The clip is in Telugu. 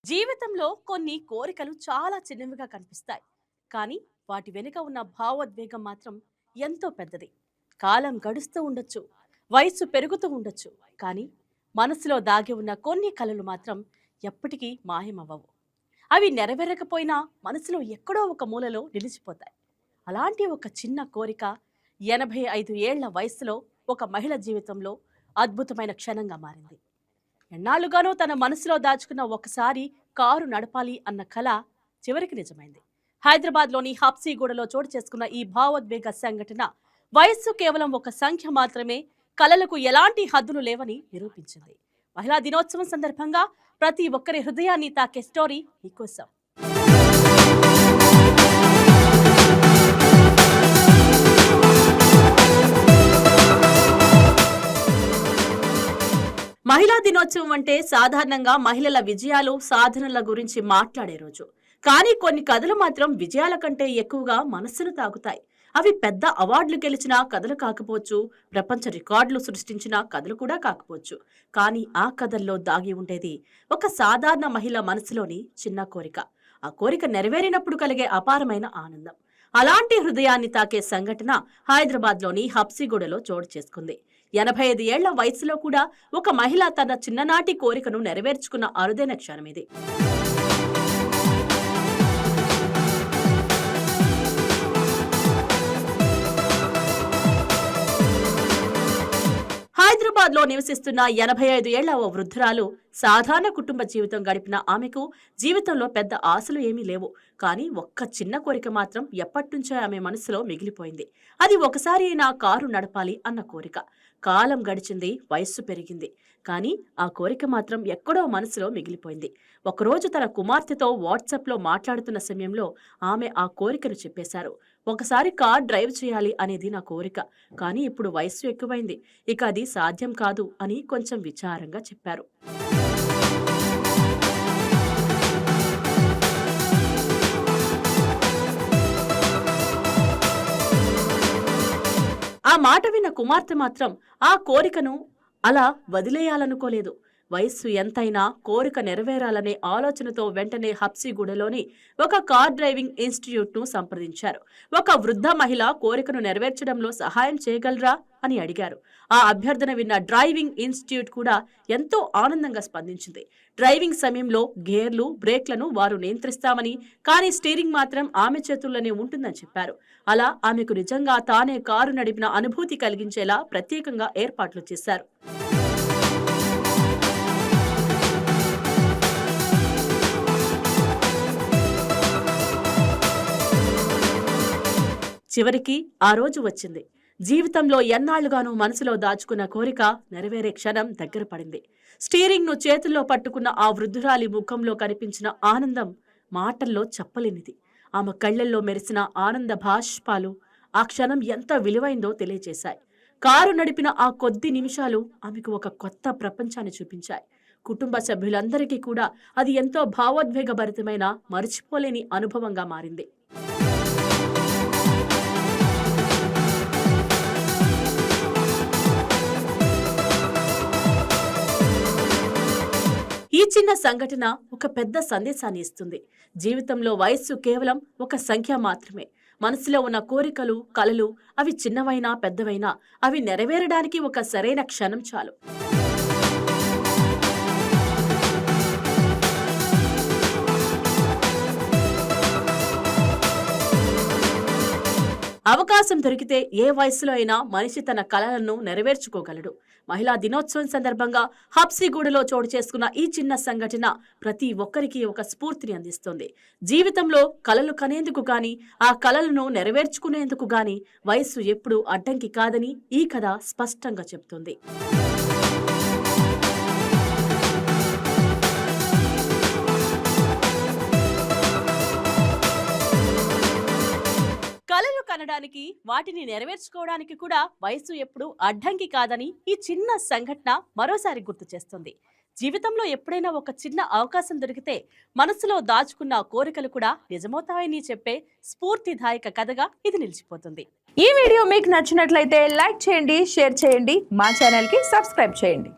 జీవితంలో కొన్ని కోరికలు చాలా చిన్నవిగా కనిపిస్తాయి. కానీ వాటి వెనుక ఉన్న భావోద్వేగం మాత్రం ఎంతో పెద్దది. కాలం గడుస్తూ ఉండొచ్చు, వయస్సు పెరుగుతూ ఉండొచ్చు, కానీ మనసులో దాగి ఉన్న కొన్ని కలలు మాత్రం ఎప్పటికీ మాయమవ్వవు. అవి నెరవేరకపోయినా మనసులో ఎక్కడో ఒక మూలలో నిలిచిపోతాయి. అలాంటి ఒక చిన్న కోరిక 85 ఏళ్ల వయసులో ఒక మహిళ జీవితంలో అద్భుతమైన క్షణంగా మారింది. ఎన్నాళ్లుగానో తన మనసులో దాచుకున్న ఒకసారి కారు నడపాలి అన్న కల చివరికి నిజమైంది. హైదరాబాద్లోని హబ్సీగూడలో చోటు చేసుకున్న ఈ భావోద్వేగ సంఘటన వయస్సు కేవలం ఒక సంఖ్య మాత్రమే, కలలకు ఎలాంటి హద్దులు లేవని నిరూపించింది. మహిళా దినోత్సవం సందర్భంగా ప్రతి ఒక్కరి హృదయాన్ని తాకే స్టోరీ మీకోసం. మహిళా దినోత్సవం అంటే సాధారణంగా మహిళల విజయాలు, సాధనల గురించి మాట్లాడే రోజు. కానీ కొన్ని కథలు మాత్రం విజయాల కంటే ఎక్కువగా మనస్సును తాకుతాయి. అవి పెద్ద అవార్డులు గెలిచిన కథలు కాకపోవచ్చు, ప్రపంచ రికార్డులు సృష్టించిన కథలు కూడా కాకపోవచ్చు. కానీ ఆ కథల్లో దాగి ఉండేది ఒక సాధారణ మహిళ మనసులోని చిన్న కోరిక. ఆ కోరిక నెరవేరినప్పుడు కలిగే అపారమైన ఆనందం. అలాంటి హృదయాన్ని తాకే సంఘటన హైదరాబాద్లోని హబ్సీగూడలో చోటు చేసుకుంది. 85 ఏళ్ల వయసులో కూడా ఒక మహిళ తన చిన్ననాటి కోరికను నెరవేర్చుకున్న అరుదైన క్షణమిది. హైదరాబాద్ లో నివసిస్తున్న 85 ఏళ్ల ఓ వృద్ధురాలు. సాధారణ కుటుంబ జీవితం గడిపిన ఆమెకు జీవితంలో పెద్ద ఆశలు ఏమీ లేవు. కానీ ఒక్క చిన్న కోరిక మాత్రం ఎప్పటినుంచో ఆమె మనసులో మిగిలిపోయింది. అది ఒకసారి అయినా కారు నడపాలి అన్న కోరిక. కాలం గడిచింది, వయస్సు పెరిగింది, కానీ ఆ కోరిక మాత్రం ఎక్కడో మనసులో మిగిలిపోయింది. ఒకరోజు తన కుమార్తెతో వాట్సాప్ లో మాట్లాడుతున్న సమయంలో ఆమె ఆ కోరికను చెప్పేశారు. ఒకసారి కార్ డ్రైవ్ చేయాలి అనేది నా కోరిక, కానీ ఇప్పుడు వయస్సు ఎక్కువైంది, ఇక అది సాధ్యం కాదు అని కొంచెం విచారంగా చెప్పారు. ఆ మాట విన్న కుమార్తె మాత్రం ఆ కోరికను అలా వదిలేయాలనుకోలేదు. వయస్సు ఎంతైనా కోరిక నెరవేరాలనే ఆలోచనతో వెంటనే హబ్సీగూడలోని ఒక కార్ డ్రైవింగ్ ఇన్స్టిట్యూట్ ను సంప్రదించారు. ఒక వృద్ధ మహిళ కోరికను నెరవేర్చడంలో సహాయం చేయగలరా అని అడిగారు. ఆ అభ్యర్థన విన్న డ్రైవింగ్ ఇన్స్టిట్యూట్ కూడా ఎంతో ఆనందంగా స్పందించింది. డ్రైవింగ్ సమయంలో గేర్లు, బ్రేక్లను వారు నియంత్రిస్తామని, కానీ స్టీరింగ్ మాత్రం ఆమె చేతుల్లోనే ఉంటుందని చెప్పారు. అలా ఆమెకు నిజంగా తానే కారు నడిపిన అనుభూతి కలిగించేలా ప్రత్యేకంగా ఏర్పాట్లు చేశారు. చివరికి ఆ రోజు వచ్చింది. జీవితంలో ఎన్నాళ్లుగానూ మనసులో దాచుకున్న కోరిక నెరవేరే క్షణం దగ్గర పడింది. స్టీరింగ్ ను చేతుల్లో పట్టుకున్న ఆ వృద్ధురాలి ముఖంలో కనిపించిన ఆనందం మాటల్లో చెప్పలేనిది. ఆమె కళ్లల్లో మెరిసిన ఆనంద భాష్పాలు ఆ క్షణం ఎంత విలువైందో తెలియజేశాయి. కారు నడిపిన ఆ కొద్ది నిమిషాలు ఆమెకు ఒక కొత్త ప్రపంచాన్ని చూపించాయి. కుటుంబ సభ్యులందరికీ కూడా అది ఎంతో భావోద్వేగభరితమైన, మరిచిపోలేని అనుభవంగా మారింది. ఈ చిన్న సంఘటన ఒక పెద్ద సందేశాన్ని ఇస్తుంది. జీవితంలో వయస్సు కేవలం ఒక సంఖ్య మాత్రమే. మనసులో ఉన్న కోరికలు, కలలు, అవి చిన్నవైనా పెద్దవైనా, అవి నెరవేరడానికి ఒక సరైన క్షణం చాలు. అవకాశం దొరికితే ఏ వయసులో అయినా మనిషి తన కలలను నెరవేర్చుకోగలడు. మహిళా దినోత్సవం సందర్భంగా హబ్సీగూడలో చోటు చేసుకున్న ఈ చిన్న సంఘటన ప్రతి ఒక్కరికి ఒక స్ఫూర్తిని అందిస్తుంది. జీవితంలో కలలు కనేందుకు గాని, ఆ కలలను నెరవేర్చుకునేందుకు గాని వయస్సు ఎప్పుడూ అడ్డంకి కాదని ఈ కథ స్పష్టంగా చెప్తుంది. కలలు కనడానికి, వాటిని నెరవేర్చుకోవడానికి కూడా వయస్సు ఎప్పుడు అడ్డంకి కాదని ఈ చిన్న సంఘటన మరోసారి గుర్తు చేస్తుంది. జీవితంలో ఎప్పుడైనా ఒక చిన్న అవకాశం దొరికితే మనసులో దాచుకున్న కోరికలు కూడా నిజమవుతాయని చెప్పే స్ఫూర్తిదాయక కథగా ఇది నిలిచిపోతుంది. ఈ వీడియో మీకు నచ్చినట్లయితే లైక్ చేయండి, షేర్ చేయండి, మా ఛానల్ కి సబ్స్క్రైబ్ చేయండి.